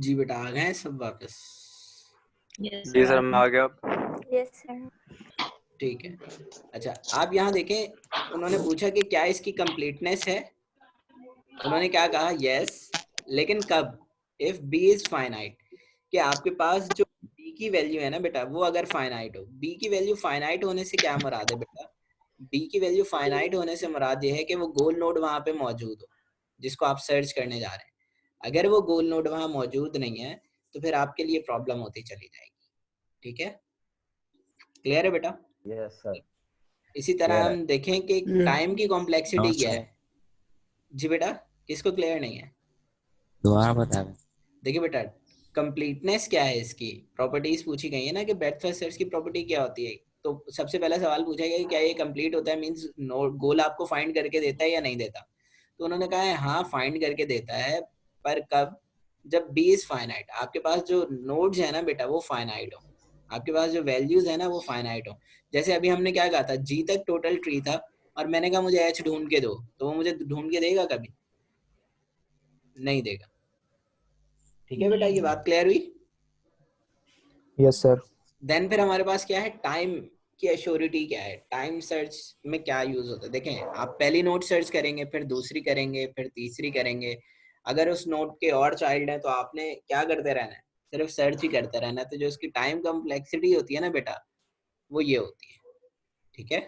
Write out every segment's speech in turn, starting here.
जी बेटा आ गए सब वापस। जी सर मैं आ गया। Yes sir. ठीक है। अच्छा आप यहाँ देखें, उन्होंने पूछा कि क्या इसकी कंप्लीटनेस है। उन्होंने क्या कहा, यस, लेकिन कब, इफ बी इज फाइनाइट, कि आपके पास जो बी की वैल्यू है ना बेटा वो अगर फाइनाइट हो। बी की वैल्यू फाइनाइट होने से क्या मुराद है बेटा, बी की वैल्यू फाइनाइट होने से मुराद ये है कि वो गोल नोड वहां पे मौजूद हो जिसको आप सर्च करने जा रहे हैं। अगर वो गोल नोड वहां मौजूद नहीं है तो फिर आपके लिए प्रॉब्लम होती चली जाएगी। ठीक है, क्लियर है बेटा? Yes sir. इसी तरह हम देखें कि टाइम की कॉम्प्लेक्सिटी क्या है। जी बेटा, किसको क्लियर नहीं है? दोबारा बता रहे। देखिए बेटा, कंप्लीटनेस क्या है, इसकी प्रॉपर्टीज पूछी गई है ना कि ब्रेडथ फर्स्ट सर्च की प्रॉपर्टी क्या होती है। तो सबसे पहला सवाल पूछा गया कि क्या ये कंप्लीट होता है, मींस गोल आपको फाइंड करके देता है या नहीं देता। तो उन्होंने कहा है हाँ फाइंड करके देता है, पर कब, जब बी इज फाइनाइट, आपके पास जो नोड्स है ना बेटा वो फाइनाइट हो, आपके पास जो वैल्यूज है ना वो फाइनाइट हो। जैसे अभी हमने क्या कहा था, जी तक टोटल ट्री था और मैंने कहा मुझे एच ढूंढ के दो, तो वो मुझे ढूंढ के देगा? कभी नहीं देगा। ठीक है बेटा, ये बात क्लियर हुई? Yes sir. देन फिर हमारे पास क्या है, टाइम की एश्योरिटी क्या है, टाइम सर्च में क्या यूज होता है। देखें, आप पहली नोट सर्च करेंगे, फिर दूसरी करेंगे, फिर तीसरी करेंगे। अगर उस नोट के और चाइल्ड हैं तो आपने क्या करते रहना है, सिर्फ सर्च ही करते रहना है। तो जो उसकी टाइम कॉम्प्लेक्सिटी होती है ना बेटा, वो ये होती है। ठीक है,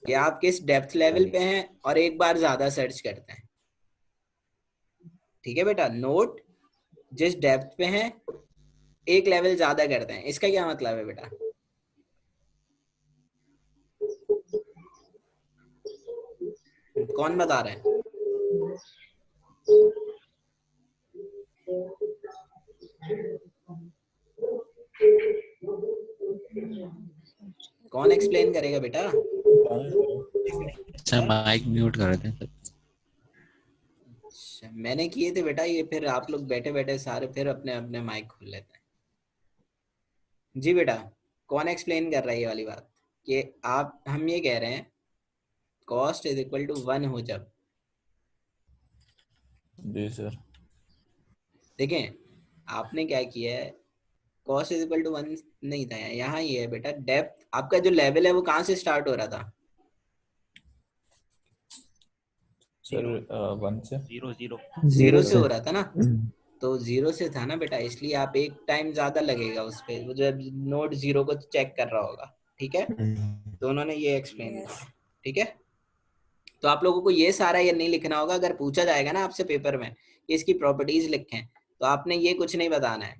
कि आप किस डेप्थ लेवल पे हैं और एक बार ज्यादा सर्च करते हैं। ठीक है बेटा, नोट जिस डेप्थ पे हैं एक लेवल ज्यादा करते हैं, इसका क्या मतलब है बेटा? कौन बता रहे हैं? कौन एक्सप्लेन करेगा बेटा? सर माइक म्यूट कर दें सर। अच्छा, मैंने किए थे बेटा ये, फिर आप लोग बैठे बैठे सारे फिर अपने अपने माइक खोल लेते हैं। जी बेटा, कौन एक्सप्लेन कर रहा है ये वाली बात, कि आप, हम ये कह रहे हैं कॉस्ट इज इक्वल टू 1 हो जब। जी सर। देखें आपने क्या किया है, कॉस्ट इज इक्वल टू 1 नहीं था यहाँ, ये है बेटा डेप्थ, आपका जो लेवल है वो कहाँ से स्टार्ट हो रहा था? सर 1 से। जीरो से हो रहा था ना। तो जीरो से था ना बेटा, इसलिए आप एक टाइम ज्यादा लगेगा उस पे, वो जब नोड जीरो को चेक कर रहा होगा। ठीक है, तो उन्होंने ये एक्सप्लेन किया। ठीक है, तो आप लोगों को ये सारा ये नहीं लिखना होगा। अगर पूछा जाएगा ना आपसे पेपर में कि इसकी प्रॉपर्टीज लिखें, तो आपने ये कुछ नहीं बताना है,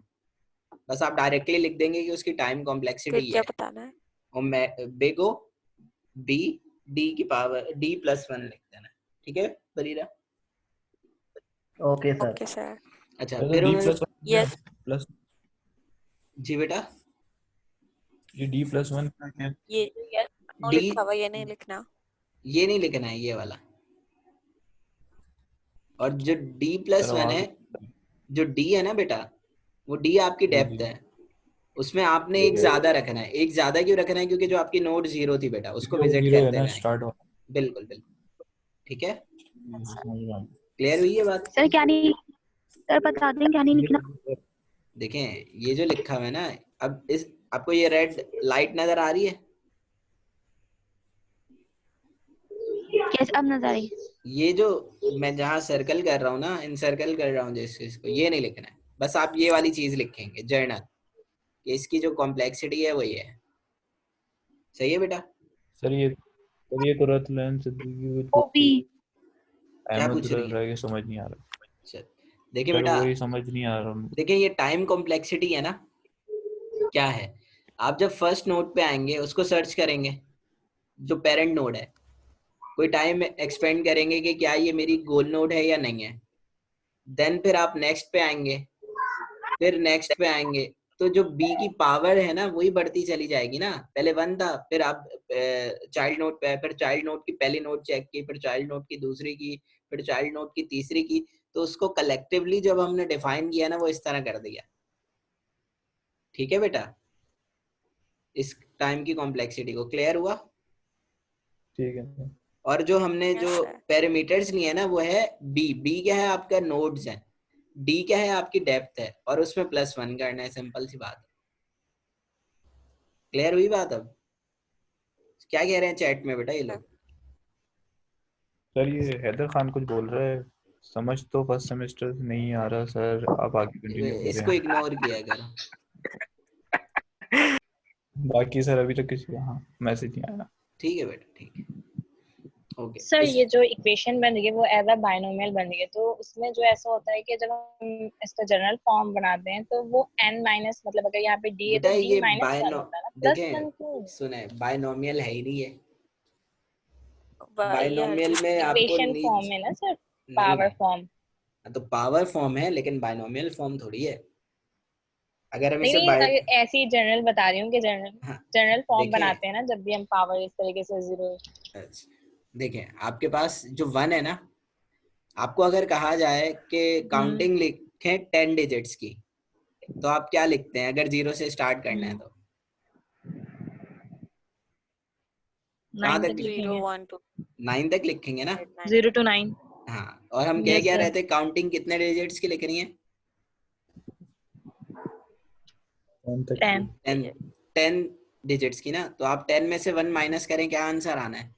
बस आप डायरेक्टली लिख देंगे कि उसकी टाइम कॉम्प्लेक्सिटी क्या है। बताना है? और बेगो बी डी की पावर D+1 लिख देना। ठीक है Bareera? Okay sir. Okay sir. अच्छा तो फिर डी उन्होंने, यस। प्लस जी बेटा, ये D+1 का क्या? ये नो डी, लिखा हुआ, ये नहीं लिखना। ये नहीं लिखना है ये वाला। और जो D+1 है, जो D है ना बेटा, वो D आपकी डेप्थ है, उसमें आपने एक ज्यादा रखना है। एक ज्यादा क्यों रखना है? क्योंकि जो आपकी नोड जीरो थी बेटा उसको विजिट जीरो है करते ना रहें। स्टार्ट हो। बिल्कुल बिल्कुल। ठीक है, समझ रहा क्लियर हुई ये बात? सर क्या नहीं, सर बता दें क्या नहीं लिखना। देखें ये जो लिखा हुआ है ना, अब इस, आपको ये रेड लाइट नजर आ रही है? कैसे अब नजर आई? ये जो मैं जहाँ सर्कल कर रहा हूँ ना, इन सर्कल कर रहा हूँ जिस चीज को, ये नहीं लिखना है। बस आप ये वाली चीज लिखेंगे, जर्नल, कि इसकी जो कॉम्प्लेक्सिटी है वो ये है। सही है बेटा? सर ये तो रतलन सिद्दीकी ओपी क्या पूछ रही है? समझ नहीं आ रहा। अच्छा देखिए सर बेटा, वही समझ नहीं आ रहा। देखिए ये टाइम कॉम्प्लेक्सिटी है ना, क्या है, आप जब फर्स्ट नोड पे आएंगे उसको सर्च करेंगे, जो पेरेंट नोड है, कोई टाइम एक्सपेंड करेंगे कि क्या ये मेरी गोल नोड है या नहीं है। देन फिर आप नेक्स्ट पे आएंगे, फिर नेक्स्ट पे आएंगे, तो जो बी की पावर है ना वही बढ़ती चली जाएगी ना। पहले 1 था, फिर आप चाइल्ड नोड पे आए, फिर चाइल्ड नोड की पहली नोड चेक की, फिर चाइल्ड नोड की दूसरी की, फिर चाइल्ड नोड की तीसरी की। तो उसको कलेक्टिवली जब हमने डिफाइन किया ना, वो इस तरह कर दिया। ठीक है बेटा, इस टाइम की कॉम्प्लेक्सिटी को क्लियर हुआ? ठीक है। और जो हमने Yes, जो sir. पैरामीटर्स लिए ना वो है बी। बी क्या है? आपका नोड्स हैं। डी क्या है, आपकी डेप्थ है, और उसमें +1 करना है, सिंपल सी बात है। क्लियर हुई बात? अब क्या कह रहे हैं चैट में बेटा ये लोग? सर ये हैदर खान कुछ बोल रहा है, समझ तो फर्स्ट सेमेस्टर नहीं आ रहा सर, आप आगे कंटिन्यू इसको करें। इग्नोर किया करो। बाकी सर अभी तक किसी का मैसेज नहीं आया। ठीक है बेटा, ठीक है, ओके। सर ये जो इक्वेशन बन रही है वो एज अ बाइनोमियल बन रही है, तो उसमें जो ऐसा होता है कि जब हम इसका जनरल फॉर्म बनाते हैं तो वो n माइनस, मतलब अगर यहाँ पे d है बेटा तो d ये -1 होता है ना, +1 क्यों? सुने, बाइनोमियल है ही नहीं है। बाइनोमियल में आपको इक्वेशन फॉर्म है ना सर, पावर फॉर्म। तो पावर फॉर्म है, लेकिन बाइनोमियल फॉर्म थोड़ी है। अगर हम इसे नहीं, ऐसी जनरल बता रही हूँ कि जनरल फॉर्म देखें, बनाते हैं ना जब भी हम पावर इस तरीके से 0। देखें आपके पास जो 1 है ना, आपको अगर कहा जाए कि काउंटिंग लिखें 10 डिजिट्स की, तो आप क्या लिखते हैं अगर 0 से स्टार्ट करना है? तो 9 तक लिखेंगे, 9 तक लिखेंगे ना? 0 to 9। हाँ, और हम कह क्या रहते हैं, काउंटिंग कितने डिजिट्स की लिखनी है? 10 डिजिट्स की ना। तो आप 10 में से 1 माइनस करें, क्या आंसर आना है?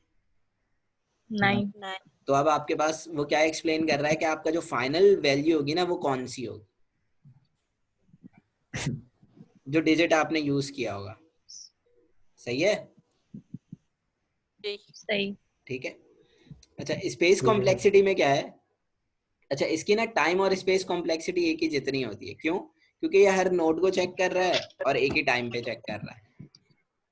9। तो अब आपके पास वो क्या एक्सप्लेन कर रहा है कि आपका जो फाइनल वैल्यू होगी ना वो कौन सी होगी, जो डिजिट आपने यूज किया होगा। सही है? सही। ठीक है। अच्छा, स्पेस कॉम्प्लेक्सिटी में क्या है? अच्छा, इसकी ना टाइम और स्पेस कॉम्प्लेक्सिटी एक ही जितनी होती है। क्यों? क्योंकि ये हर नोड को चेक कर रहा है और एक ही टाइम पे चेक कर रहा है,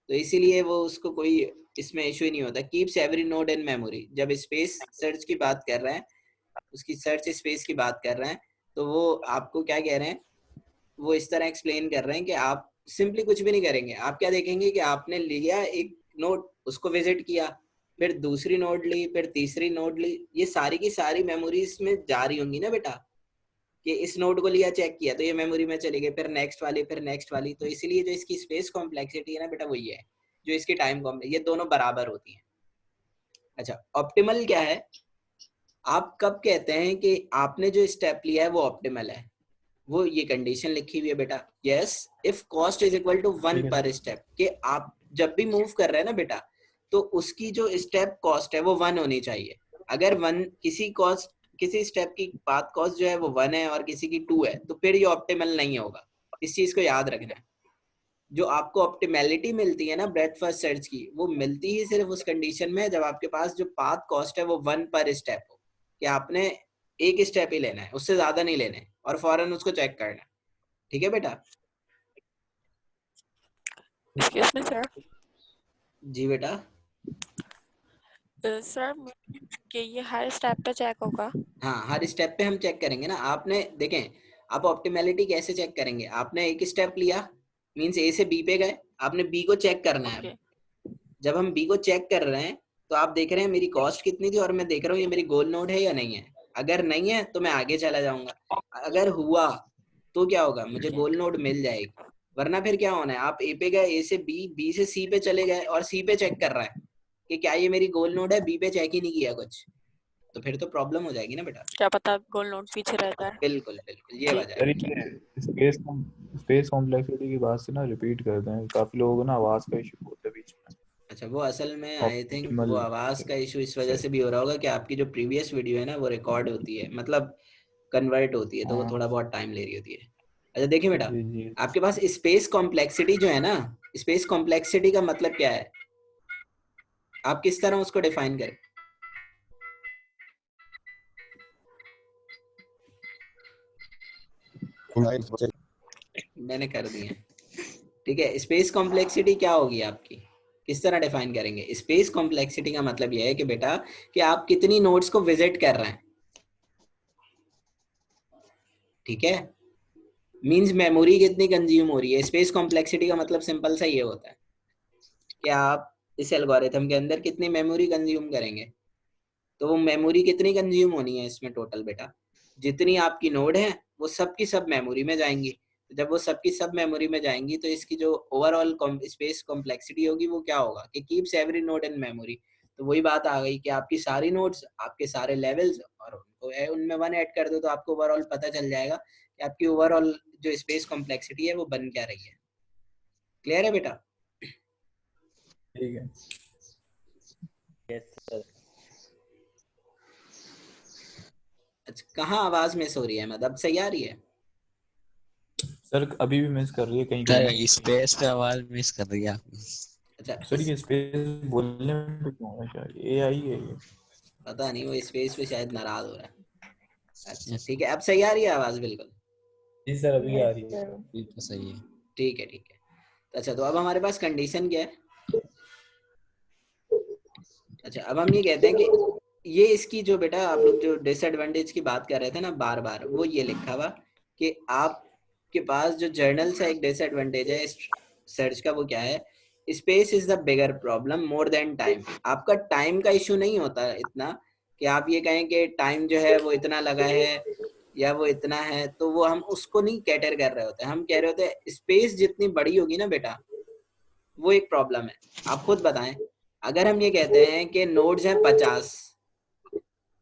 तो इसीलिए वो उसको कोई इसमें इशू ही नहीं होता। Keeps every node in memory. जब स्पेस सर्च की बात कर रहे हैं, उसकी सर्च स्पेस की बात कर रहे हैं, तो वो आपको क्या कह रहे हैं, वो इस तरह एक्सप्लेन कर रहे हैं कि आप सिंपली कुछ भी नहीं करेंगे। आप क्या देखेंगे कि आपने लिया एक नोड, उसको विजिट किया, फिर दूसरी नोड ली, फिर तीसरी नोड ली, ये सारी की सारी मेमोरीज में जा रही होंगी ना बेटा, कि इस नोड को लिया, चेक किया, तो ये मेमोरी में चली गई, फिर नेक्स्ट वाली, फिर नेक्स्ट वाली। तो इसीलिए जो इसकी स्पेस कॉम्प्लेक्सिटी है ना बेटा, वो ये है, जो इसकी टाइम कॉम्प्लेक्स, ये दोनों बराबर होती हैं। अच्छा, ऑप्टिमल क्या है? आप कब कहते हैं कि आपने जो स्टेप लिया है वो ऑप्टिमल है? वो ये कंडीशन लिखी हुई है बेटा, yes if cost is equal to 1 per step, कि आप जब भी मूव कर रहे हैं ना बेटा, तो उसकी जो स्टेप कॉस्ट है वो 1 होनी चाहिए। अगर 1 किसी स्टेप की पाथ कॉस्ट जो है वो 1 है और किसी की 2 है, तो फिर ये ऑप्टिमल नहीं होगा। इस चीज को याद रखना है। जो आपको ऑप्टिमैलिटी मिलती है ना ब्रेडथ फर्स्ट सर्च की, वो मिलती ही सिर्फ उस कंडीशन में जब आपके पास जो पाथ कॉस्ट है वो 1 पर स्टेप हो, कि आपने एक स्टेप ही लेना है, उससे ज्यादा नहीं लेने, और फौरन उसको चेक करना है। ठीक है बेटा? Excuse me sir. जी बेटा। सर कि ये हर स्टेप पे चेक होगा? हाँ, हर स्टेप पे हम चेक करेंगे ना। आपने देखें, आप ऑप्टिमैलिटी कैसे चेक करेंगे? आपने एक स्टेप लिया, मींस ए से बी पे गए, आपने बी को चेक करना है। जब हम बी को चेक कर रहे हैं, तो आप देख रहे हैं मेरी कॉस्ट कितनी थी, और मैं देख रहा हूँ ये मेरी गोल नोड है या नहीं है। अगर नहीं है तो मैं आगे चला जाऊंगा, अगर हुआ तो क्या होगा, मुझे गोल नोड मिल जाएगी। वरना फिर क्या होना है, आप ए पे गए, ए से बी, बी से सी पे चले गए, और सी पे चेक कर रहा है कि क्या ये मेरी गोल नोड है, बी पे चेक ही नहीं किया कुछ, तो फिर तो प्रॉब्लम हो जाएगी ना बेटा। क्या पता गोल नोड पीछे रहता है। बिल्कुल बिल्कुल, ये वजह सर है। ये स्पेस कॉम्प्लेक्सिटी की बात से ना रिपीट करते हैं, काफी लोगों को ना आवाज का इशू होता है बीच में। अच्छा, वो असल में आई थिंक वो Optimal आवाज का इशू इस वजह से भी हो रहा होगा कि आपकी जो प्रीवियस वीडियो है ना वो रिकॉर्ड होती है, मतलब कन्वर्ट होती है, तो वो थोड़ा बहुत टाइम ले रही होती है। अच्छा देखिए बेटा, जी। आपके पास स्पेस कॉम्प्लेक्सिटी जो है ना, स्पेस कॉम्प्लेक्सिटी का मतलब क्या है, आप किस तरह उसको डिफाइन करें? मैंने कर दिया। ठीक है, स्पेस कॉम्प्लेक्सिटी क्या होगी आपकी, किस तरह डिफाइन करेंगे? स्पेस कॉम्प्लेक्सिटी का मतलब यह है कि बेटा, कि आप कितनी नोड्स को विजिट कर रहे हैं। ठीक है, मींस मेमोरी कितनी कंज्यूम हो रही है। स्पेस कॉम्प्लेक्सिटी का मतलब सिंपल सा ये होता है कि आप इस एल्गोरिथम के अंदर कितनी मेमोरी कंज्यूम करेंगे। तो वो मेमोरी कितनी कंज्यूम होनी है इसमें टोटल बेटा, जितनी आपकी नोड है वो सब की सब मेमोरी में जाएंगी। जब वो सब की सब मेमोरी में जाएंगी, तो इसकी जो ओवरऑल स्पेस कॉम्प्लेक्सिटी होगी वो क्या होगा, कि keeps every node in memory. तो वही बात आ गई कि आपकी सारी नोड्स, आपके सारे लेवल्स और उनको उनमें 1 ऐड कर दो तो आपको ओवरऑल पता चल जाएगा कि आपकी ओवरऑल जो स्पेस कॉम्प्लेक्सिटी है वो बन क्या रही है। क्लियर है बेटा? ठीक है। Yes sir. अच्छा, कहाँ आवाज मिस हो रही है? मतलब सही आ रही है? सर अभी भी मिस कर रही है कहीं सर कहीं। स्पेस पे आवाज मिस कर रही है आपकी। अच्छा, सर ये स्पेस बोलने में क्यों है? क्या AI है ये? पता नहीं, वो स्पेस पे शायद नाराज हो रहा है। अच्छा ठीक है, अब सही आ रही है आवाज? बिल्कुल जी सर अभी आ यस रही है। सर। ये तो सही है। ठीक है ठीक है। अच्छा, तो अब हमारे पास कंडीशन क्या है? अच्छा, अब हम ये कहते हैं कि ये इसकी जो बेटा आप लोग जो डिसएडवांटेज की बात कर रहे थे ना बार बार, वो ये लिखा हुआ कि आपके पास जो जर्नल से एक डिसएडवांटेज है इस सर्च का, वो क्या है? Space is the bigger problem more than time. आपका टाइम का इशू नहीं होता इतना कि आप ये कहें कि टाइम जो है वो इतना लगा है या वो इतना है, तो वो हम उसको नहीं कैटर कर रहे होते। हम कह रहे होते स्पेस जितनी बड़ी होगी ना बेटा, वो एक प्रॉब्लम है। आप खुद बताएं, अगर हम ये कहते हैं कि नोड्स हैं 50,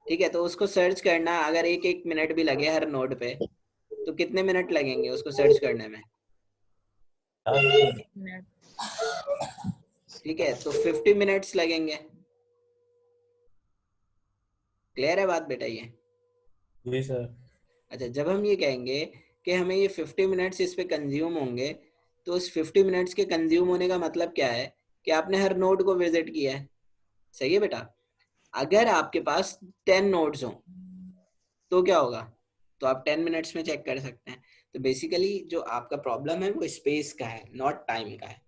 ठीक है, तो उसको सर्च करना अगर 1-1 मिनट भी लगे हर नोड पे, तो कितने मिनट लगेंगे उसको सर्च करने में? ठीक है, तो 50 मिनट्स लगेंगे। क्लियर है बात बेटा ये? जी सर। अच्छा, जब हम ये कहेंगे कि हमें ये 50 मिनट्स इस पे कंज्यूम होंगे, तो उस 50 मिनट्स के कंज्यूम होने का मतलब क्या है कि आपने हर नोड को विजिट किया है। सही है बेटा? अगर आपके पास 10 नोड्स हों तो क्या होगा? तो आप 10 मिनट्स में चेक कर सकते हैं। तो बेसिकली जो आपका प्रॉब्लम है वो स्पेस का है, नॉट टाइम का है।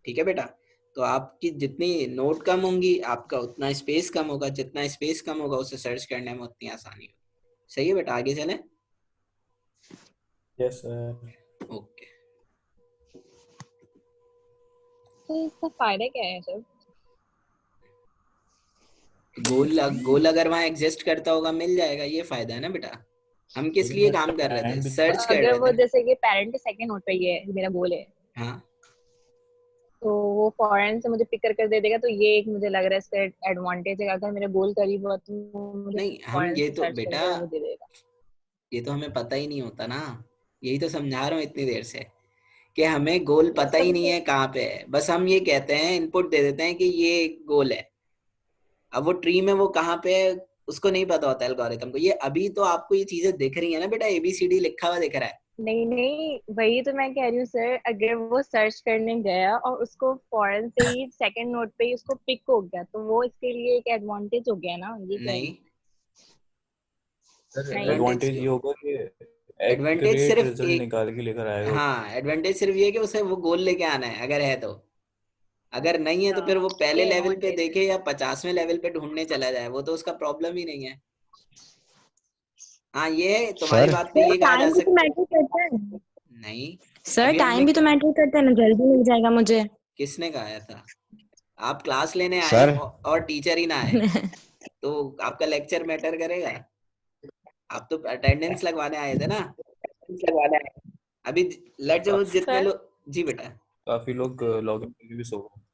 ठीक है बेटा? तो आपकी जितनी नोड कम होंगी आपका उतना स्पेस कम होगा, जितना स्पेस कम होगा उसे सर्च करने में उतनी आसानी होगी। सही है बेटा? आगे चलें? Yes sir. ओके। तो इसका फायदा क्या है सर? गोल अगर वहां एग्जिस्ट करता होगा मिल जाएगा, ये फायदा है ना बेटा। हम किस लेकिन लिए इसका काम कर रहे थे? टाइम भी सर्च कर अगर रहे वो थे ना। जैसे कि पेरेंट के सेकंड नोट पे ये है, मेरा गोल है, हाँ, तो वो फॉरेन से मुझे पिक कर दे देगा, तो ये एक मुझे लग रहा है इसका एडवांटेज है। अगर मेरा गोल करीब हुआ तो वो मुझे नहीं हम फॉरेन ये से तो सर्च बेटा, करके वो दे देगा। ये तो हमें पता ही नहीं होता ना। यही तो समझा रहा हूँ इतनी देर से कि हमें गोल पता ही नहीं है कहाँ पे है। बस हम ये कहते हैं, इनपुट दे देते हैं कि ये एक गोल है। अब वो ट्री में वो कहाँ पे है उसको नहीं पता होता एल्गोरिथम को। ये अभी तो आपको ये चीजें दिख रही है ना बेटा, ABCD लिखा हुआ दिख रहा है। नहीं नहीं, वही तो मैं कह रही हूँ सर। अगर वो सर्च करने गया और उसको फॉरेन से ही सेकंड नोट पे ही उसको पिक हो गया, तो वो इसके लिए एक एडवांटेज हो गया ना, ये कह रही नहीं, हूँ। सर नहीं, एडवांटेज एडवांटेज ये क्यों? होगा कि एडवांटेज एक्यूरेट सिर्फ रिजल्ट एक, निकाल के लेकर आएगा। हाँ एडवांटेज सिर्फ ये है कि उसे वो गोल लेके आना है अगर है तो। अगर नहीं है तो फिर वो पहले ये लेवल पे एडवांटेज है। देखे या 50वें लेवल पे ढूंढने चला जाए, वो तो उसका प्रॉब्लम ही नहीं है। हाँ, ये तुम्हारी सर बात पे ये कहा जा टाइम भी तो सकता। मैटर करता है। नहीं, सर अभी हमने टाइम भी तो मैटर करता है ना, जल्दी मिल जाएगा मुझे। किसने कहा था? आप क्लास लेने आए सर और टीचर ही ना आए तो आपका लेक्चर मैटर करेगा? आप तो अटेंडेंस लगवाने आए थे ना। अभी लेट का, सपोज जितने सर लोग, जी बेटा। काफी लोग लॉगिन करके भी सो गए।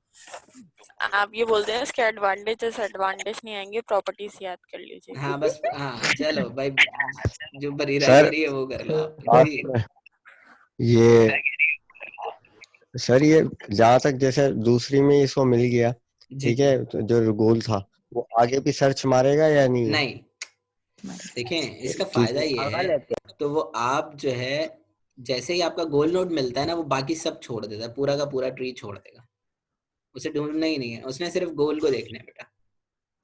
आप ये बोलते हैं इसके एडवांटेज डिसएडवांटेज नहीं आएंगे, प्रॉपर्टीज याद कर लीजिए। हाँ बस, हाँ चलो भाई, जो बरी राय हो सर रही है वो कर लो आप बात जी। सुने। ये सर ये जहाँ तक जैसे दूसरी में इसको मिल गया, जी ठीक जी। है, तो जो गोल था वो आगे भी सर्च मारेगा या नहीं? नहीं, देखें इसका फायदा क्योंकि ये है, तो वो आप जो है जैसे ही आपका गोल नोड मिलता है ना, वो बाकी सब छोड़ देता है, पूरा का पूरा ट्री छोड़ देगा। उसे ढूंढना ही नहीं है, उसने सिर्फ गोल को देखना है बेटा।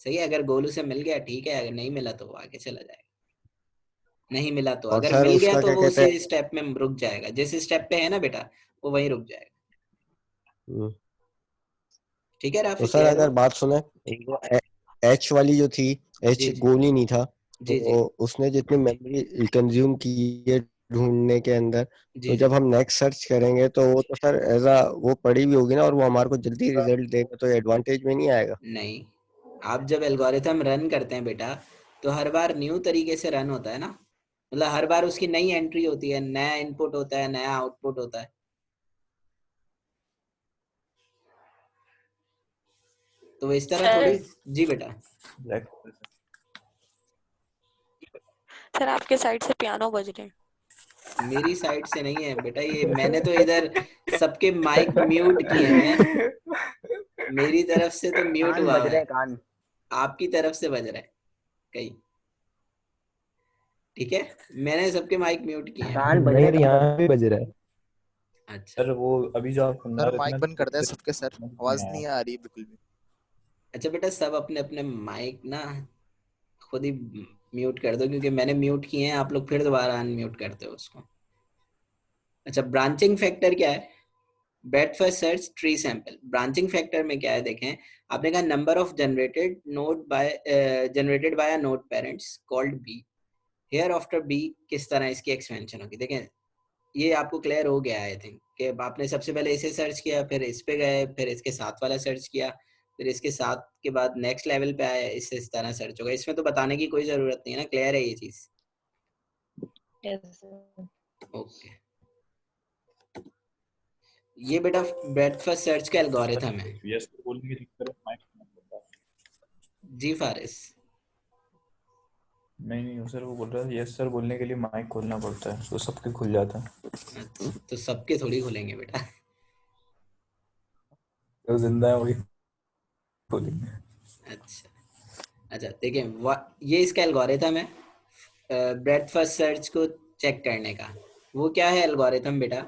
सही है? अगर गोल उसे मिल गया ठीक है, अगर नहीं मिला तो वो आगे चला जाएगा। नहीं मिला तो, और अगर सर मिल गया उसका तो क्या वो कहते उसी हैं? स्टेप में रुक जाएगा। जिस स्टेप पे है ना बेटा वो वहीं रुक जाएगा। ठीक है तो राफी, सर क्लियर अगर हुआ? बात सुने, वो एच वाली जो थी, एच जी जी गोल ही नहीं था, जी जी तो उसने जितनी मेमोरी कंज्यूम की है ढूंढने के अंदर, जी तो जी। जब हम नेक्स्ट सर्च करेंगे तो वो तो सर एज अ वो पड़ी भी होगी ना, और वो हमारे को जल्दी रिजल्ट देगा, तो एडवांटेज में नहीं आएगा? नहीं, आप जब एल्गोरिथम रन करते हैं बेटा, तो हर बार न्यू तरीके से रन होता है ना। मतलब हर बार उसकी नई एंट्री होती है, नया इनपुट होता है, नया आउटपुट होता है। तो इस तरह थोड़ी। जी बेटा। ब्लैक। सर आपके साइड से पियानो बज रहे हैं। मेरी साइड से नहीं है बेटा, ये मैंने तो इधर सबके माइक म्यूट किए हैं, मेरी तरफ से तो म्यूट कान हुआ बज है, रहे हैं, कान। आपकी तरफ से बज रहा है कहीं। ठीक है, मैंने सबके माइक म्यूट किए हैं। कान बज रहे हैं, यहाँ भी बज रहा है। अच्छा सर वो अभी जो आप सुना सर रहे थे माइक ना, बंद कर दें सबके सर, समझ नहीं आवाज आया। नहीं आ रही बिल्कुल भी। अच्छा बेटा, सब अपने अपने माइक ना खुद ही म्यूट कर दो, क्योंकि मैंने म्यूट किए हैं, आप लोग फिर दोबारा अनम्यूट करते हो उसको। अच्छा, ब्रांचिंग फैक्टर क्या है? Breadth first search tree sample. Branching factor में क्या है देखें, आपने कहा number of generated by node parents called B, here after B किस तरह इसकी एक्सपेंशन होगी। देखें ये आपको क्लियर हो गया आई थिंक, कि आपने सबसे पहले इसे सर्च किया, फिर इस पे गए, फिर इसके साथ वाला सर्च किया, फिर इसके साथ के बाद नेक्स्ट लेवल पे आया, इससे इस तरह सर्च होगा। इसमें तो बताने की कोई जरूरत नहीं है ना, क्लियर है ये चीज? Yes, sir. ओके, ये बेटा ब्रेडथ फर्स्ट सर्च का एल्गोरिथम है। यस बोलने के चक्कर में माइक खोलना पड़ता है। जी फारिस। नहीं सर, वो बोल रहा है यस सर बोलने के लिए माइक खोलना पड़ता है, तो सबके खुल जाता है। अच्छा, तो सबके थोड़ी खुलेंगे बेटा। जो जिंदा है वही खोलेंगे। अच्छा अच्छा, देखें ये इसका एल्गोरिथम है ब्रेडथ फर्स्ट सर्च को चेक करने का। वो क्या है एल्गोरिथम बेटा,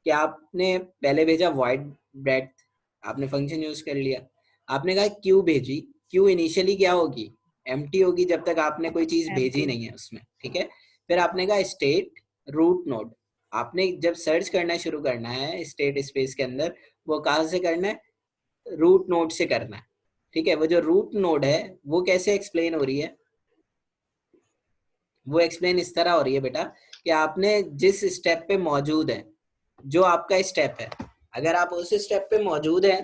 कि आपने पहले भेजा वॉइड ब्रेडथ, आपने फंक्शन यूज कर लिया, आपने कहा क्यू भेजी, क्यू इनिशियली क्या होगी, एम्प्टी होगी जब तक आपने कोई चीज भेजी Empty. नहीं है उसमें। ठीक है, फिर आपने कहा स्टेट रूट नोड, आपने जब सर्च करना शुरू करना है स्टेट स्पेस के अंदर, वो कहाँ से करना है, रूट नोड से करना है। ठीक है, वो जो रूट नोड है वो कैसे एक्सप्लेन हो रही है, वो एक्सप्लेन इस तरह हो रही है बेटा, कि आपने जिस स्टेप पे मौजूद है, जो आपका स्टेप है, अगर आप उस स्टेप पे मौजूद हैं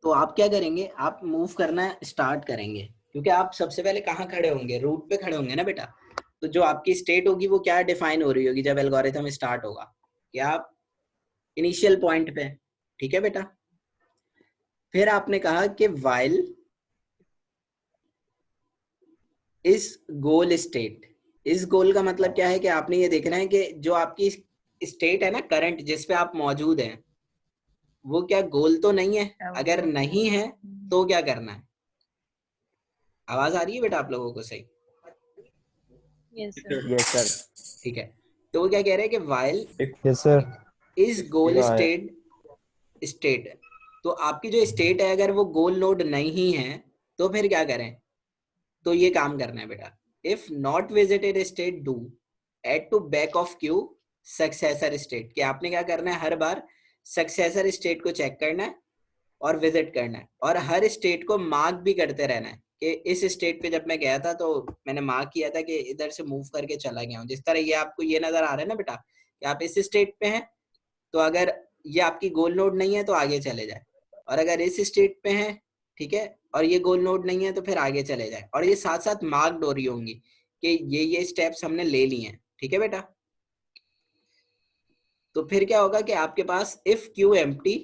तो आप क्या करेंगे, आप मूव करना स्टार्ट करेंगे, क्योंकि आप सबसे पहले कहाँ खड़े होंगे, रूट पे खड़े होंगे ना बेटा। तो जो आपकी स्टेट होगी वो क्या डिफाइन हो रही होगी जब एल्गोरिथम स्टार्ट होगा, कि आप इनिशियल पॉइंट पे। ठीक है बेटा, फिर आपने कहा कि while इस गोल स्टेट, इस गोल का मतलब क्या है, कि आपने ये देखना है कि जो आपकी स्टेट है ना करंट जिस पे आप मौजूद हैं, वो क्या गोल तो नहीं है, अगर नहीं है तो क्या करना है। आवाज आ रही है बेटा आप लोगों को सही? Yes, sir. Yes sir. ठीक है, तो वो क्या कह रहे हैं कि while यस सर। इस गोल स्टेट, तो आपकी जो स्टेट है अगर वो गोल नोड नहीं है तो फिर क्या करें, तो ये काम करना है बेटा, if not visited state do add to back of queue successor state, कि आपने क्या करना है, हर बार सक्सेसर स्टेट को चेक करना है और विजिट करना है, और हर स्टेट को मार्क भी करते रहना है, कि इस स्टेट पे जब मैं गया था तो मैंने मार्क किया था कि इधर से मूव करके चला गया हूँ। जिस तरह ये आपको ये नजर आ रहा है ना बेटा, कि आप इस स्टेट पे हैं, तो अगर ये आपकी गोल नोड नहीं है तो आगे चले जाए, और अगर इस स्टेट पे हैं, ठीक है, और ये गोल नोड नहीं है तो फिर आगे चले जाए, और ये साथ साथ मार्क्ड हो रही होंगी कि ये स्टेप्स हमने ले लिए हैं। ठीक है बेटा, तो फिर क्या होगा कि आपके पास इफ क्यू एम्प्टी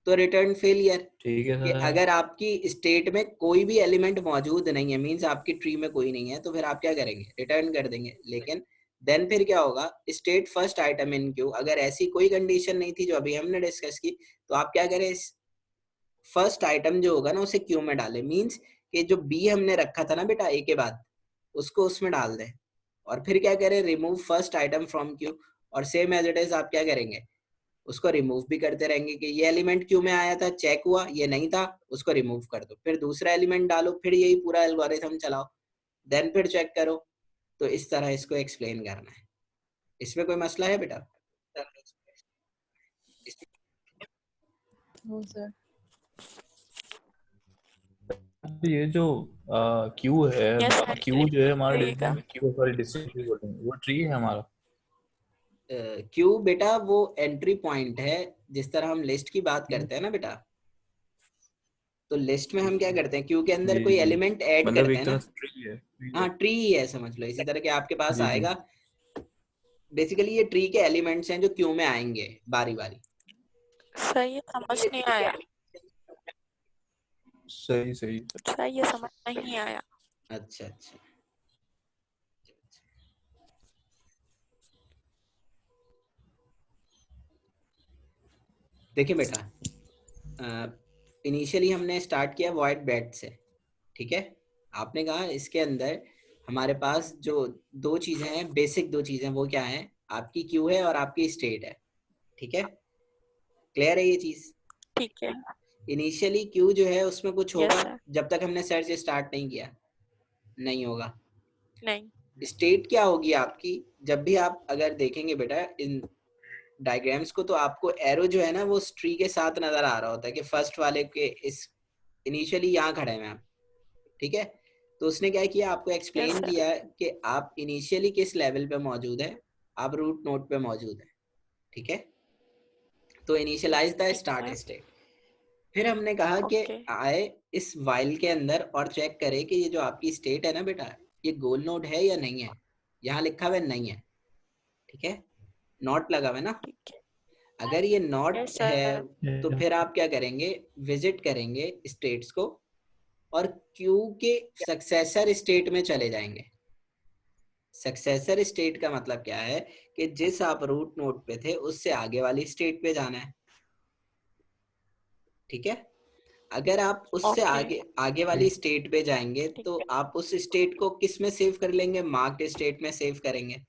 तो रिटर्न फेलियर, ठीक है कि सर। अगर आपकी स्टेट में कोई भी एलिमेंट मौजूद नहीं है, मींस आपकी ट्री में कोई नहीं है, तो फिर आप क्या करेंगे, रिटर्न कर देंगे। लेकिन देन फिर क्या होगा, स्टेट फर्स्ट आइटम इन क्यू, अगर ऐसी कोई कंडीशन नहीं थी जो अभी हमने डिस्कस की, तो आप क्या करें, फर्स्ट आइटम जो होगा ना उसे क्यू में डाले, मींस कि जो बी हमने रखा था ना बेटा ए के बाद, उसको उसमें डाल दें, और फिर क्या करें, remove first item from Q, और सेम एज इट इज आप क्या करेंगे, उसको रिमूव भी करते रहेंगे, कि ये एलिमेंट क्यू में आया था, चेक हुआ ये नहीं था, उसको रिमूव कर दो, फिर दूसरा एलिमेंट डालो, फिर यही पूरा एल्गोरिथम चलाओ, देन फिर चेक करो। तो इस तरह इसको एक्सप्लेन करना है। इसमें कोई मसला है बेटा? No, sir. ये जो क्यू है, यस सर, क्यू जो है हमारा करिएगा। वो ट्री है हमारा। क्यू बेटा वो एंट्री पॉइंट है, जिस तरह हम लिस्ट की बात करते हैं ना बेटा, तो लिस्ट में हम क्या करते हैं, क्यू के अंदर जी कोई जी एलिमेंट ऐड मतलब करते एक हैं तरह ना। से ट्री है हाँ ट्री ही है समझ लो, इसी तरह के आपके पास जी जी आएगा। बेसिकली ये ट्री के एलिमेंट्स हैं जो क्यू में आएंगे बारी बारी। सही है, समझ नहीं आया। सही सही सही है, समझ नहीं आया। अच्छा अच्छा, देखिए बेटा, इनिशियली हमने स्टार्ट किया वॉइड बैट से, ठीक है। आपने कहा इसके अंदर हमारे पास जो दो चीजें हैं, बेसिक दो चीजें, वो क्या है, आपकी क्यू है और आपकी स्टेट है, ठीक है। क्लियर है ये चीज? ठीक है। इनिशियली क्यू जो है उसमें कुछ यस होगा सर। जब तक हमने सर्च स्टार्ट नहीं किया, नहीं होगा। नहीं। स्टेट क्या होगी आपकी, जब भी आप अगर देखेंगे बेटा इन डायग्राम्स को, तो आपको एरो जो है ना वो ट्री के साथ नजर आ रहा होता है कि फर्स्ट वाले के इस इनिशियली यहाँ खड़े हैं आप, ठीक है। तो उसने क्या किया, आपको यस एक्सप्लेन सर। किया कि आप इनिशियली किस लेवल पे मौजूद है, आप रूट नोड पे मौजूद है, ठीक है। तो इनिशियलाइज द ठीक स्टार्ट है। स्टेट। फिर हमने कहा कि ओके। आए इस वाइल के अंदर और चेक करे कि ये जो आपकी स्टेट है ना बेटा, ये गोल नोड है या नहीं है। यहाँ लिखा हुआ नहीं है, ठीक है, नॉट लगा हुआ है ना। ठीक है। अगर ये नॉट यस है सर। तो फिर आप क्या करेंगे, विजिट करेंगे स्टेट्स को और क्यू के सक्सेसर स्टेट में चले जाएंगे। सक्सेसर स्टेट का मतलब क्या है कि जिस आप रूट नोड पे थे उससे आगे वाली स्टेट पे जाना है, ठीक है। अगर आप उससे ओके। आगे आगे वाली स्टेट पे जाएंगे ठीक तो है। आप उस स्टेट को किस में सेव कर लेंगे, मार्क्ड स्टेट में सेव करेंगे।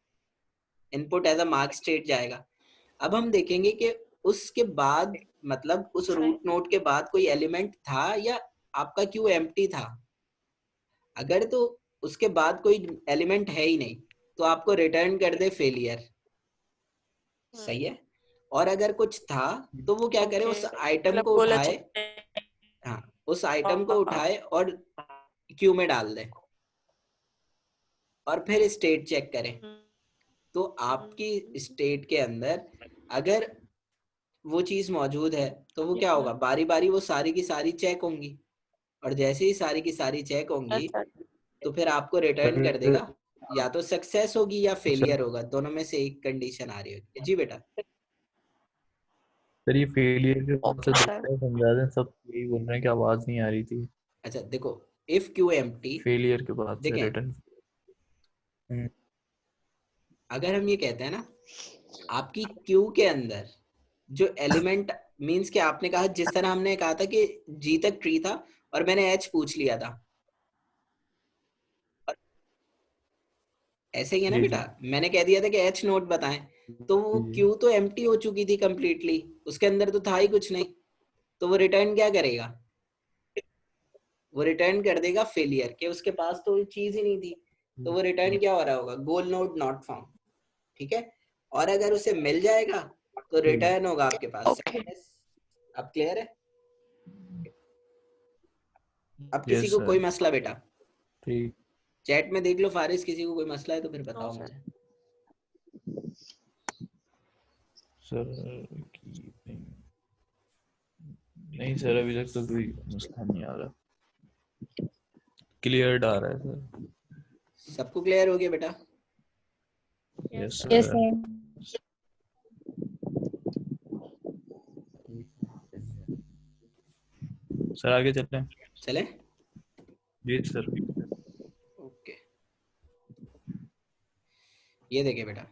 Input as a mark state जाएगा। अब हम देखेंगे कि उसके बाद मतलब उस सही। रूट नोड के बाद कोई एलिमेंट था या आपका क्यू एम्प्टी था। अगर तो उसके बाद कोई एलिमेंट है ही नहीं तो आपको रिटर्न कर दे फेलियर, सही है। और अगर कुछ था तो वो क्या करे, ओके, उस आइटम मतलब को बोला उठाए, हाँ उस आइटम को उठाए और क्यू में डाल दे और फिर स्टेट चेक करें। तो आपकी स्टेट के अंदर अगर वो चीज मौजूद है तो वो क्या होगा, बारी बारी वो सारी की सारी चेक होंगी, और जैसे ही सारी की सारी चेक होंगी तो फिर आपको रिटर्न कर देगा, या तो सक्सेस होगी या फेलियर होगा, दोनों में से एक कंडीशन आ रही होगी। जी बेटा। सर ये फेलियर के बाद से ओके सर। दोबारा समझा दें, सब यही बोल रहे हैं कि आवाज नहीं आ रही थी। अच्छा देखो, इफ क्यू एम्प्टी, फेलियर के बाद से देखें रिटर्न। अगर हम ये कहते हैं ना, आपकी क्यू के अंदर जो एलिमेंट मींस कि आपने कहा, जिस तरह हमने कहा था कि जी तक ट्री था और मैंने एच पूछ लिया था, ऐसे ही है ना जी बेटा। जी मैंने कह दिया था कि एच नोट बताएं, तो वो जी क्यू तो एम्प्टी हो चुकी थी कंप्लीटली, उसके अंदर तो था ही कुछ नहीं। तो वो रिटर्न क्या करेगा, वो रिटर्न कर देगा फेलियर, के उसके पास तो चीज ही नहीं थी। तो वो रिटर्न क्या हो रहा होगा, गोल नोड नॉट फाउंड, ठीक है। और अगर उसे मिल जाएगा तो रिटर्न होगा आपके पास ओके। सक्सेस। अब क्लियर है? अब किसी यस को कोई सर मसला बेटा, ठीक। चैट में देख लो फारिस, किसी को कोई मसला है तो फिर नो बताओ सर। मुझे। सर नहीं सर अभी तक तो कोई मसला नहीं आ रहा, क्लियर आ रहा है सर। सबको क्लियर हो गया बेटा? Yes yes sir. Sir. Sir आगे चलते हैं। चले? जी सर। ओके, ये देखिए बेटा,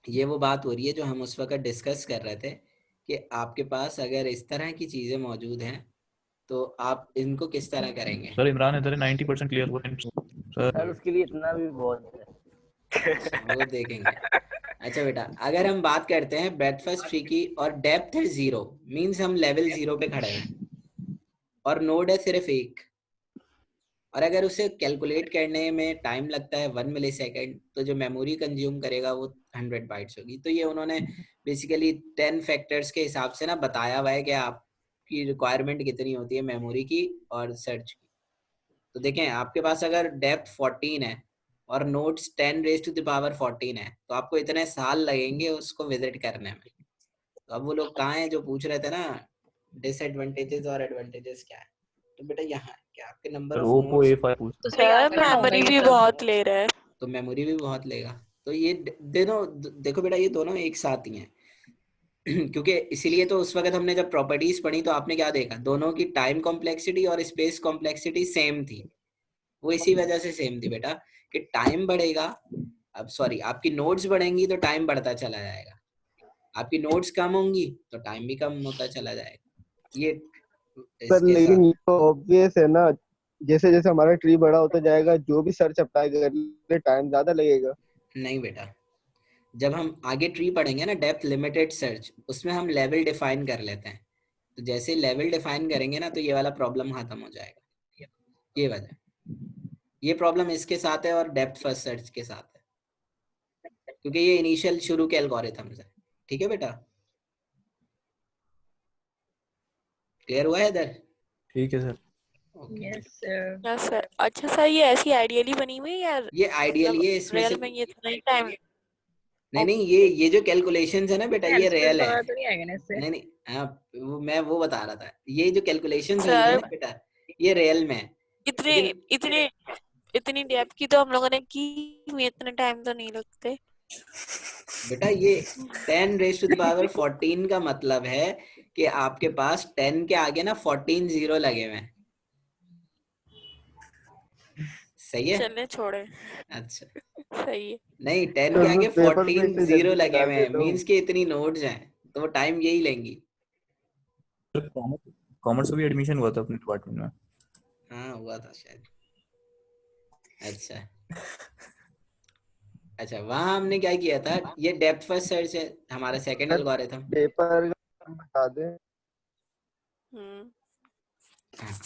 ये वो बात हो रही है जो हम उस वक्त डिस्कस कर रहे थे कि आपके पास अगर इस तरह की चीजें मौजूद हैं तो आप इनको किस तरह करेंगे, सर इमरान इधर 90% क्लियर हुआ है सर सर। उसके लिए इतना भी बहुत है। वो देखेंगे। अच्छा बेटा, अगर हम बात करते हैं ब्रेडफास्ट ट्री की और डेप्थ है 0, मींस हम लेवल 0 पे खड़े हैं और नोड है सिर्फ एक, और अगर उसे कैलकुलेट करने में टाइम लगता है 1 मिलीसेकंड, तो जो मेमोरी कंज्यूम करेगा वो 100 बाइट्स होगी। तो ये उन्होंने बेसिकली 10 फैक्टर्स के हिसाब से ना बताया हुआ है कि आपकी रिक्वायरमेंट कितनी होती है मेमोरी की और सर्च की। तो देखें, आपके पास अगर डेप्थ 14 है और नोट्स 10⁻14 है तो आपको इतने साल लगेंगे उसको विजिट करने में। तो अब वो लोग कहाँ हैं जो पूछ रहे थे ना, डिसएडवांटेजेस और एडवांटेजेस क्या है। तो बेटा यहाँ क्या आपके number sir of Oppo nodes, A5 पूछ तो सही सर आंसर क्या होगा मेमोरी ये भी सब? बहुत ले रहा है। तो मेमोरी भी बहुत लेगा। तो ये दोनों देखो बेटा, ये दोनों एक साथ ही हैं। क्योंकि इसीलिए तो उस वक्त हमने जब प्रॉपर्टीज पढ़ी तो आपने क्या देखा, दोनों की टाइम कॉम्प्लेक्सिटी और स्पेस कॉम्प्लेक्सिटी सेम थी। वो इसी वजह से सेम थी बेटा कि टाइम बढ़ेगा, अब सॉरी आपकी नोड्स बढ़ेंगी तो टाइम बढ़ता चला जाएगा, आपकी नोड्स कम होंगी तो टाइम भी कम होता चला जाएगा। ये सर इसके लेकिन साथ ये तो ऑब्वियस है ना, जैसे जैसे हमारा ट्री बड़ा होता जाएगा जो भी सर्च अप्लाई कर ले टाइम ज्यादा लगेगा। नहीं बेटा, जब हम आगे ट्री पढ़ेंगे ना डेप्थ लिमिटेड सर्च, उसमें हम लेवल डिफाइन कर लेते हैं। तो जैसे लेवल डिफाइन करेंगे ना तो ये वाला प्रॉब्लम खत्म हो जाएगा। ये वजह, ये प्रॉब्लम इसके साथ है और डेप्थ फर्स्ट सर्च के साथ है, क्योंकि ये इनिशियल शुरू के एल्गोरिथम्स है। ठीक है बेटा, क्लियर हुआ है इधर? ठीक है sir. Okay. Yes sir. Yes sir. अच्छा सर, ये ऐसी आइडियली बनी हुई है या ये आइडियल, मतलब ये इसमें से रियल में ये इतना ही टाइम? नहीं नहीं, ये जो कैलकुलेशंस है ना बेटा ये एल्सफेट रियल है। वगैरह तो नहीं आएगा ना इससे? नहीं नहीं, हाँ मैं वो बता रहा था, ये जो कैलकुलेशंस होंगी सर ना बेटा ये रियल में है। इतने लेकिन इतने इतनी डेप्थ की तो हम लोगों ने की हुई, इतने टाइम तो नहीं लगते। बेटा ये 10⁻14 का मतलब है कि आपके पास 10 के आगे ना 14 जीरो लगे हुए हैं। सही है? चले छोड़े। अच्छा, सही है। नहीं 10 सर के मैं आगे पेपर पे 14 इसे जीरो जल्दी लगे बता हुए हैं, देता हूँ। मीन्स के इतनी नोड्स हैं तो वो टाइम यही लेंगी। सर कॉमर्स का भी एडमिशन हुआ था अपने डिपार्टमेंट में। हाँ हुआ था शायद। अच्छा अच्छा, वहां हमने क्या किया था, ये डेप्थ फर्स्ट सर्च है हमारा सेकंड सर एल्गोरिथम। पेपर का बता दें। हम्म। हाँ,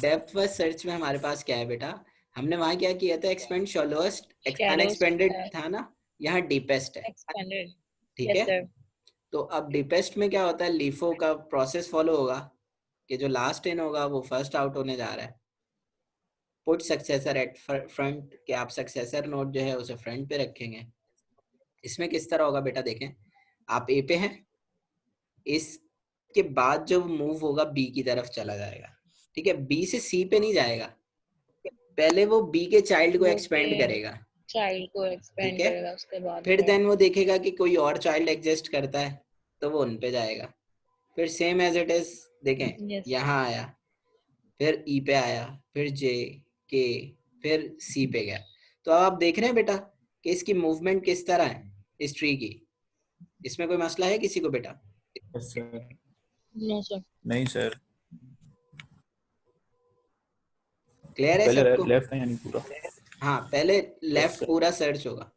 डेप्थ फर्स्ट सर्च में हमारे पास क्या है बेटा, हमने वहां क्या किया था, एक्सपेंड शॉलोएस्ट शैलोस्ट अनएक्सपेंडेड था ना, यहाँ डीपेस्ट है। एक्सपेंडेड। ठीक यस है, सर। तो अब डीपेस्ट में क्या होता है, लीफो का प्रोसेस फॉलो होगा कि जो लास्ट इन होगा वो फर्स्ट आउट होने जा रहा है। पुट सक्सेसर एट फ्रंट, कि आप सक्सेसर नोड जो है उसे फ्रंट पे रखेंगे। इसमें किस तरह होगा बेटा, देखें आप ए पे हैं, इसके बाद जो मूव होगा बी की तरफ चला जाएगा। ठीक है, बी से सी पे नहीं जाएगा, पहले वो बी के चाइल्ड को वो एक्सपेंड के करेगा। चाइल्ड को ठीक एक्सपेंड है, करेगा उसके बाद फिर में। देन वो देखेगा कि कोई और चाइल्ड एग्जिस्ट करता है तो वो उन पे जाएगा। फिर सेम एज इट इज, देखें यस सर। यहाँ आया, फिर ई पे आया, फिर जे के, फिर सी पे गया। तो अब आप देख रहे हैं बेटा कि इसकी मूवमेंट किस तरह है इस ट्री की। इसमें कोई मसला है किसी को बेटा? Yes sir. No sir. नहीं सर, क्लियर है पहले सबको? लेफ्ट है यानी पूरा। हाँ, पहले यस लेफ्ट सर। पूरा सर्च होगा।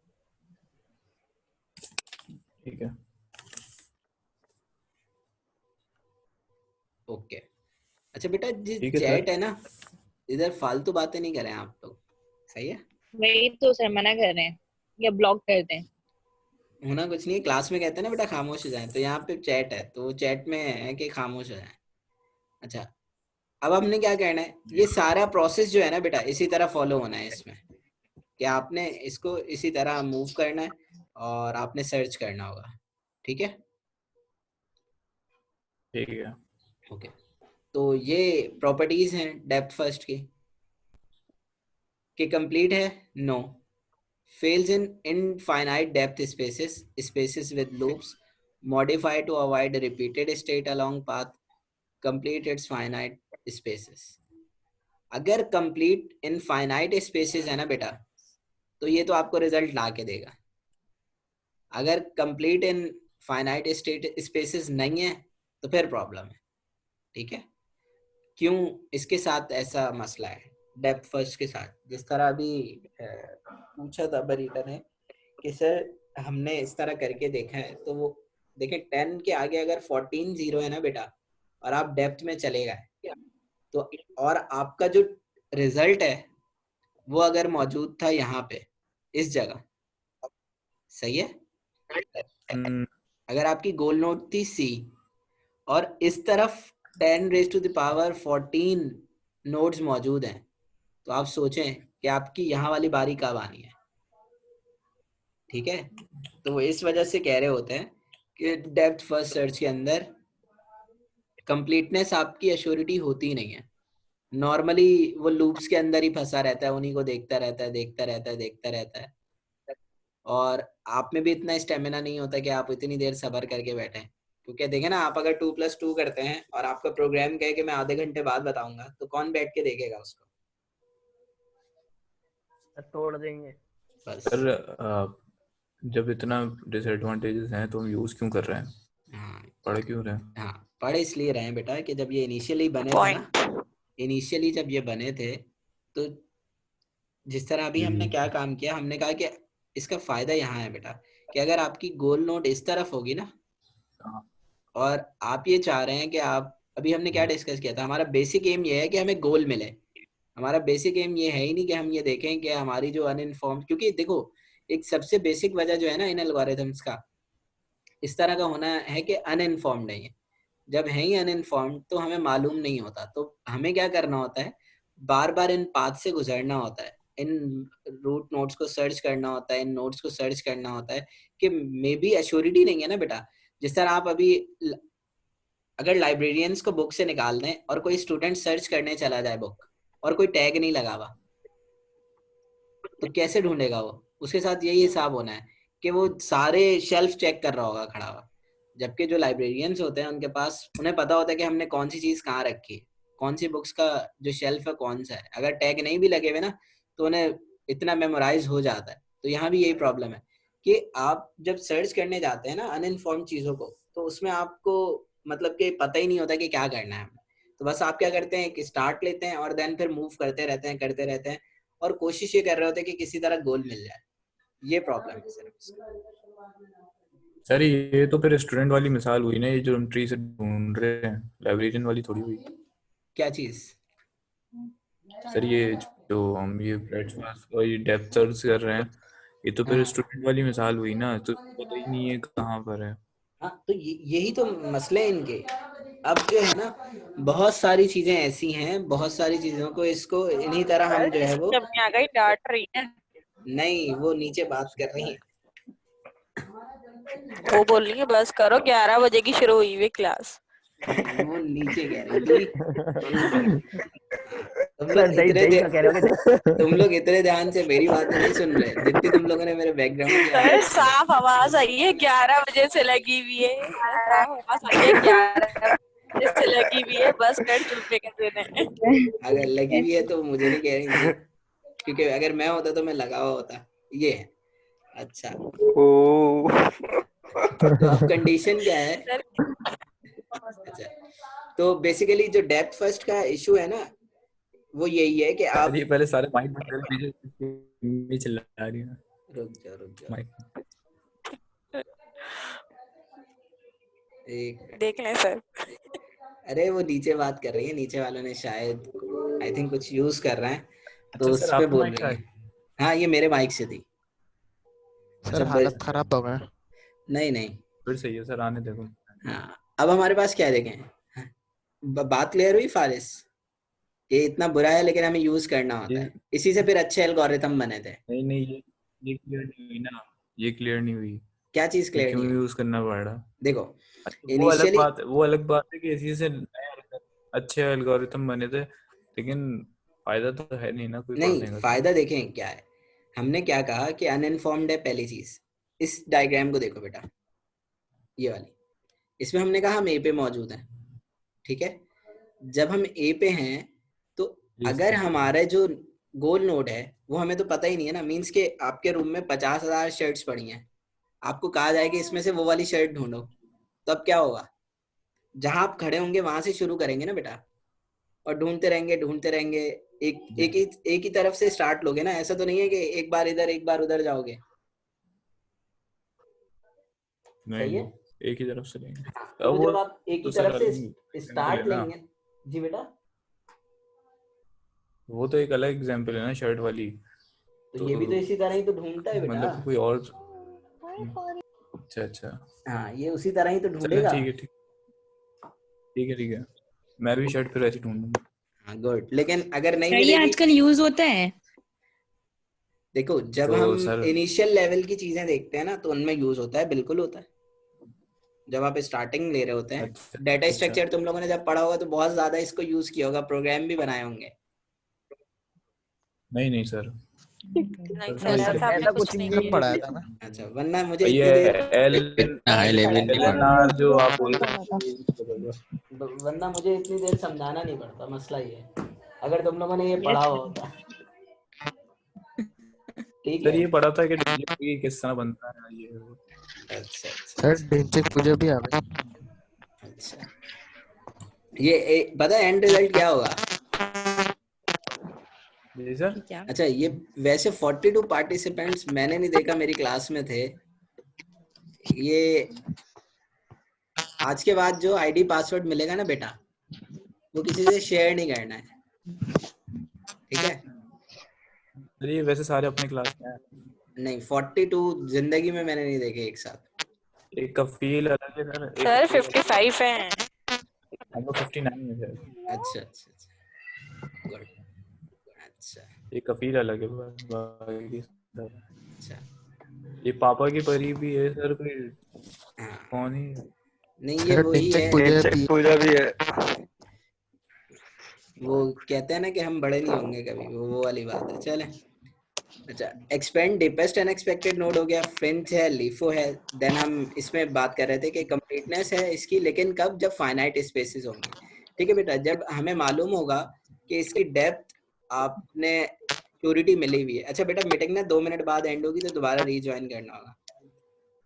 ठीक है। ओके। अच्छा बेटा, जिस ठीक है सर। चैट है ना, इधर फालतू बातें नहीं करें आप लोग, सही है? वही तो सर मना कर रहे हैं या ब्लॉक कर दें। होना कुछ नहीं, क्लास में कहते हैं ना बेटा खामोश हो जाए, तो यहाँ पे चैट है तो चैट में है कि खामोश हो जाए। अच्छा, अब हमने क्या करना है, ये सारा प्रोसेस जो है ना बेटा इसी तरह फॉलो होना है इसमें, कि आपने इसको इसी तरह मूव करना है और आपने सर्च करना होगा। ठीक है? ठीक है। ओके, तो ये प्रॉपर्टीज हैं डेप्थ फर्स्ट की। कि कंप्लीट है? No. fails in infinite depth spaces with loops, modify to avoid repeated state along path, complete its finite spaces। अगर complete infinite spaces है ना बेटा तो ये तो आपको रिजल्ट ला के देगा। अगर complete infinite state spaces नहीं है तो फिर प्रॉब्लम है। ठीक है, क्यों इसके साथ ऐसा मसला है डेप्थ फर्स्ट के साथ, जिस तरह अभी पूछा था बरीटा ने कि सर हमने इस तरह करके देखा है, तो वो देखें 10 के आगे अगर 14 जीरो है ना बेटा और आप डेप्थ में चले गए तो, और आपका जो रिजल्ट है वो अगर मौजूद था यहाँ पे इस जगह, सही है, अगर आपकी गोल नोट थी सी और इस तरफ 10⁻14 नोड्स मौजूद हैं, तो आप सोचें कि आपकी यहाँ वाली बारी कब आनी है। ठीक है, तो वो इस वजह से कह रहे होते हैं कि डेप्थ फर्स्ट सर्च के अंदर कंप्लीटनेस आपकी एश्योरिटी होती नहीं है, नॉर्मली वो लूप्स के अंदर ही फंसा रहता है, उन्हीं को देखता रहता है, देखता रहता है, देखता रहता है। और आप में भी इतना स्टेमिना नहीं होता कि आप इतनी देर सब्र करके बैठे। क्योंकि देखे ना, आप अगर 2+2 करते हैं और आपका प्रोग्राम कहे कि मैं आधे घंटे बाद बताऊंगा, तो कौन बैठ के देखेगा उसको? तोड़ देंगे। बस। सर जब इतना डिसएडवांटेजेस हैं तो हम यूज क्यों कर रहे हैं? हाँ पढ़ क्यों रहे हैं? हाँ, पढ़ इसलिए रहे हैं बेटा कि जब ये इनिशियली बने थे ना, पॉइंट। इनिशियली जब ये बने थे, तो जिस तरह अभी हमने क्या काम किया, हमने कहा कि इसका फायदा यहाँ है बेटा कि अगर आपकी गोल नोट इस तरफ होगी ना, और आप ये चाह रहे हैं कि आप, अभी हमने क्या डिस्कस किया था, हमारा बेसिक एम ये है कि हमें गोल मिले। हमारा बेसिक एम ये है ही नहीं कि हम ये देखें कि हमारी जो अनइन्फॉर्म्ड, क्योंकि देखो एक सबसे बेसिक वजह जो है ना इन एल्गोरिथम्स का इस तरह का होना है कि अनइन्फॉर्म्ड नहीं है। जब है ही अनइन्फॉर्म्ड तो हमें मालूम नहीं होता, तो हमें क्या करना होता है, बार बार इन पाथ से गुजरना होता है, इन रूट नोट्स को सर्च करना होता है, इन नोट्स को सर्च करना होता है कि मे बी एश्योरिटी नहीं है ना बेटा। जिस तरह आप अभी अगर लाइब्रेरियंस को बुक से निकाल दें और कोई स्टूडेंट सर्च करने चला जाए बुक और कोई टैग नहीं लगा हुआ, तो कैसे ढूंढेगा वो? उसके साथ यही हिसाब होना है कि वो सारे शेल्फ चेक कर रहा होगा खड़ा हुआ। जबकि जो लाइब्रेरियंस होते हैं उनके पास, उन्हें पता होता है कि हमने कौन सी चीज कहाँ रखी है, कौन सी बुक्स का जो शेल्फ है कौन सा है। अगर टैग नहीं भी लगे हुए ना तो उन्हें इतना मेमोराइज हो जाता है। तो यहाँ भी यही प्रॉब्लम है कि आप जब सर्च करने जाते हैं ना अनइन्फॉर्म चीजों को, तो उसमें आपको मतलब कि पता ही नहीं होता कि क्या करना है। तो बस आप क्या करते हैं कि स्टार्ट लेते हैं और देन फिर मूव करते रहते हैं, करते रहते हैं, और कोशिश ये कर रहे होते हैं कि किसी तरह गोल मिल जाए। ये प्रॉब्लम है सिर्फ। सर ये तो फिर स्टूडेंट वाली मिसाल हुई ना, ये जो हम ट्री से ढूंढ रहे हैं, लाइब्रेरियन वाली थोड़ी हुई। क्या चीज? सर ये जो हम ये ब्रेड्थ फर्स्ट और ये डेप्थ सर्च कर रहे हैं, ये तो फिर स्टूडेंट वाली मिसाल हुई ना, तो पता ही नहीं है कहाँ पर है। हाँ, तो यही तो मसले हैं इनके। अब जो है ना, बहुत सारी चीजें ऐसी हैं, बहुत सारी चीजों को इसको इन्हीं तरह हम जो है वो, जब आ गई डांट रही है। नहीं वो नीचे बात कर रही है, वो बोल रही है बस करो, 11 बजे की शुरू हुई हुई क्लास। वो नीचे कह रही थी। तुम लोग इतने ध्यान से मेरी बातें नहीं सुन रहे जितनी तुम लोगों ने मेरे बैकग्राउंड सर साफ आवाज आई है, 11 बजे से लगी हुई है, साफ आवाज आई है, 11 बजे से लगी हुई है, बस कर चुप्पे कर देने। अगर लगी हुई है तो मुझे नहीं कह रही थी, क्योंकि अगर मैं होता तो मैं लगा हुआ होता। ये है। अच्छा तो अब कंडीशन क्या है? अच्छा, तो बेसिकली जो डेप्थ फर्स्ट का इशू है ना, वो यही है कि आप ये पहले सारे माइक बंद कर पीछे चिल्ला रही है। रुक जाओ माइक एक देख लें सर। अरे वो नीचे बात कर रही है, नीचे वालों ने शायद आई थिंक कुछ यूज कर रहे हैं, तो अच्छा, उस सर, पे आपके बोल माइक रही है। हाँ ये मेरे माइक से थी। सर हालत खराब हो गया। नहीं फिर सही है सर, आने देखो। हाँ, अब हमारे पास क्या देखें, बात क्लियर हुई फारिस? ये इतना बुरा है लेकिन हमें यूज करना होता है, इसी से फिर अच्छे एल्गोरिथम बने थे। नहीं ये क्लियर नहीं हुई ना, ये क्लियर नहीं हुई। क्या चीज क्लियर क्यों नहीं हुई? यूज करना पड़ रहा? देखो वो इनिशियली अलग बात है कि इसी से अच्छे एल्गोरिथम बने थे, लेकिन फायदा तो है नहीं ना कोई नहीं, पढ़ने का। फायदा देखें क्या है। हमने क्या कहा कि अनइन्फॉर्म्ड है पहली चीज। इस डायग्राम को देखो बेटा, ये वाली, इसमें हमने कहा हम ए पे मौजूद हैं, ठीक है। जब हम ए पे हैं तो अगर हमारा जो गोल नोड है वो हमें तो पता ही नहीं है ना, मीन्स के आपके रूम में 50,000 शर्ट्स पड़ी हैं, आपको कहा जाए कि इसमें से वो वाली शर्ट ढूंढो, तो अब क्या होगा? जहां आप खड़े होंगे वहां से शुरू करेंगे ना बेटा, और ढूंढते रहेंगे। एक ही तरफ से स्टार्ट लोगे ना, ऐसा तो नहीं है कि एक बार इधर एक बार उधर जाओगे। सही है, एक ही तरफ से लेंगे। तो जब आप एक ही तरफ से स्टार्ट लेंगे, जी बेटा, वो तो एक अलग एग्जांपल है ना शर्ट वाली, तो ये भी तो इसी तरह ही तो ढूंढता है बेटा, मतलब कोई और। अच्छा हाँ ये उसी तरह ही तो ढूंढेगा। ठीक है, मैं भी शर्ट फिर ऐसे ढूंढूंगा। हाँ गुड, लेकिन अगर नहीं ये मिलेगी, आजकल यूज होता है। देखो जब तो हम सर इनिशियल लेवल की चीजें देखते हैं ना तो उनमें यूज होता है, बिल्कुल होता है। जब आप स्टार्टिंग ले रहे होते हैं। अच्छा डाटा अच्छा स्ट्रक्चर तुम लोगों ने जब पढ़ा होगा तो बहुत ज्यादा इसको यूज किया होगा, प्रोग्राम भी बनाए होंगे। नहीं नहीं सर, नहीं तो सर, ऐसा आपने ऐसा कुछ कुछ नहीं नहीं कब किया। पढ़ाया था ना? अच्छा, वरना मुझे ये इतनी देर एल हाई लेवल नहीं एल एन पढ़ा। आर जो आप बोल कर रहे रहा था। हैं। वरना मुझे इतनी देर समझाना नहीं पड़ता, मसला ये है अगर तुम लोगों ने ये पढ़ा होता। ठीक सर है। ये पढ़ा था कि DSP किस तरह बनता है ये वो। अच्छा अच्छा सर ढिंचक पूजा भी आ गई। अच्छा। ये पता है एंड रिजल्ट क्या होगा? जी सर। क्या? अच्छा, ये वैसे 42 पार्टिसिपेंट्स मैंने नहीं देखा, मेरी क्लास में थे। ये आज के बाद जो आईडी पासवर्ड मिलेगा ना बेटा, वो किसी से शेयर नहीं करना है, ठीक है? सर ये वैसे सारे अपने क्लास में हैं। नहीं, 42 जिंदगी में मैंने नहीं देखे एक साथ। एक का फील अलग है सर, सर एक 55 है। हम लोग 59 है सर। अच्छा अच्छा अच्छा, गुड। अच्छा एक का फील अलग है बाकी सब। अच्छा। ये पापा की परी भी है सर, कोई हाँ, कौन ही नहीं ये सर वही ढिंचक है, पूजा ढिंचक भी पूजा भी है। वो कहते हैं ना कि हम बड़े नहीं होंगे कभी, वो वाली बात है। चले। अच्छा, एक्सपेंड डीपेस्ट अनएक्सपेक्टेड नोड हो गया, फ्रिंज है, लीफो है। देन हम इसमें बात कर रहे थे कि कंप्लीटनेस है इसकी, लेकिन कब? जब फाइनाइट स्पेसेस होंगे। ठीक है बेटा, जब हमें मालूम होगा कि इसकी डेप्थ आपने प्योरिटी मिली हुई है। अच्छा बेटा, मीटिंग ना 2 मिनट बाद एंड होगी तो दोबारा रीज्वाइन करना होगा।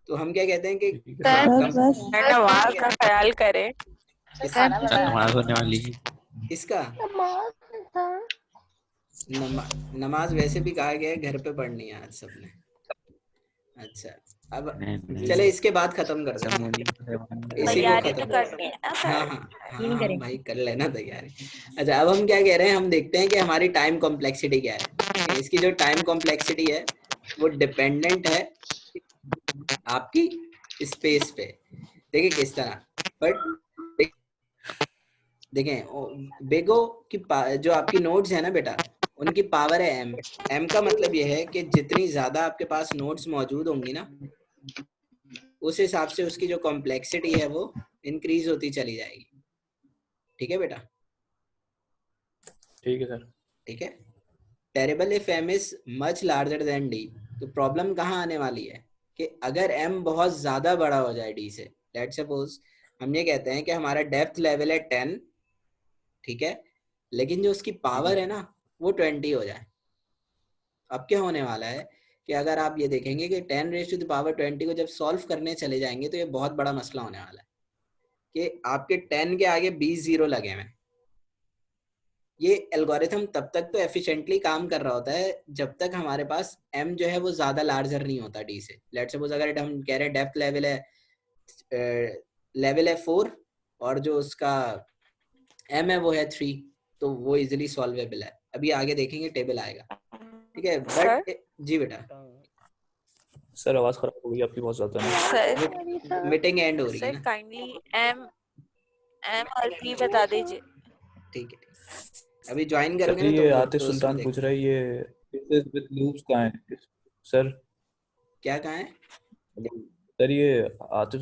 तो हम क्या कहते हैं कि ठीक है हाँ, सर नमाज का ख्याल करें। सर नमाज होने वाली है। इसका नमाज वैसे भी कहा गया है घर पे पढ़नी है आज सबने। अच्छा, अब नहीं चले इसके बाद खत्म कर देते हैं, इसी को तैयारी तो खत्म। करनी है ना हाँ सर। हाँ हाँ हाँ भाई, कर लेना तैयारी। अच्छा, अब हम क्या कह रहे हैं, हम देखते हैं कि हमारी टाइम कॉम्प्लेक्सिटी क्या है। इसकी जो टाइम कॉम्प्लेक्सिटी है वो डिपेंडेंट है आपकी स्पेस पे। देखिए किस तरह, बट देखें बेगो की जो आपकी नोड्स है ना बेटा, उनकी पावर है m। m का मतलब यह है कि जितनी ज्यादा आपके पास नोड्स मौजूद होंगी ना, उस हिसाब से उसकी जो कॉम्प्लेक्सिटी है वो इंक्रीज होती चली जाएगी। ठीक है बेटा? ठीक है सर। ठीक है। Terrible if m is much larger than d, तो प्रॉब्लम कहाँ आने वाली है कि अगर m बहुत ज्यादा बड़ा हो जाए d से। लेट्स सपोज हम ये कहते हैं कि हमारा डेप्थ लेवल है 10, ठीक है, लेकिन जो उसकी पावर है ना वो 20 हो जाए। अब क्या होने वाला है कि अगर आप ये देखेंगे कि 10⁻20 को जब सॉल्व करने चले जाएंगे तो ये बहुत बड़ा मसला होने वाला है कि आपके 10 के आगे 20 जीरो लगे हुए हैं। ये एल्गोरिथम तब तक तो एफिशिएंटली काम कर रहा होता है जब तक हमारे पास m जो है वो ज्यादा लार्जर नहीं होता d से। लेट्स सपोज अगर हम कह रहे हैं डेप्थ लेवल है 4 और जो उसका m है वो है 3, तो वो इजिली सॉल्वेबल है। अभी आगे देखेंगे टेबल आएगा, ठीक है? सर बट जी बेटा, सर आवाज खराब हो गई आपकी बहुत ज्यादा ना। सर मीटिंग एंड हो रही है सर ना। काइंडली एम और पी बता दीजिए। ठीक है, अभी ज्वाइन सर करोगे ना ये तुम लोग आतिफ तो उसमें सुल्तान पूछ देखो। रहा है ये विद लूप्स कहाँ है सर? क्या कहा है? सर ये आतिफ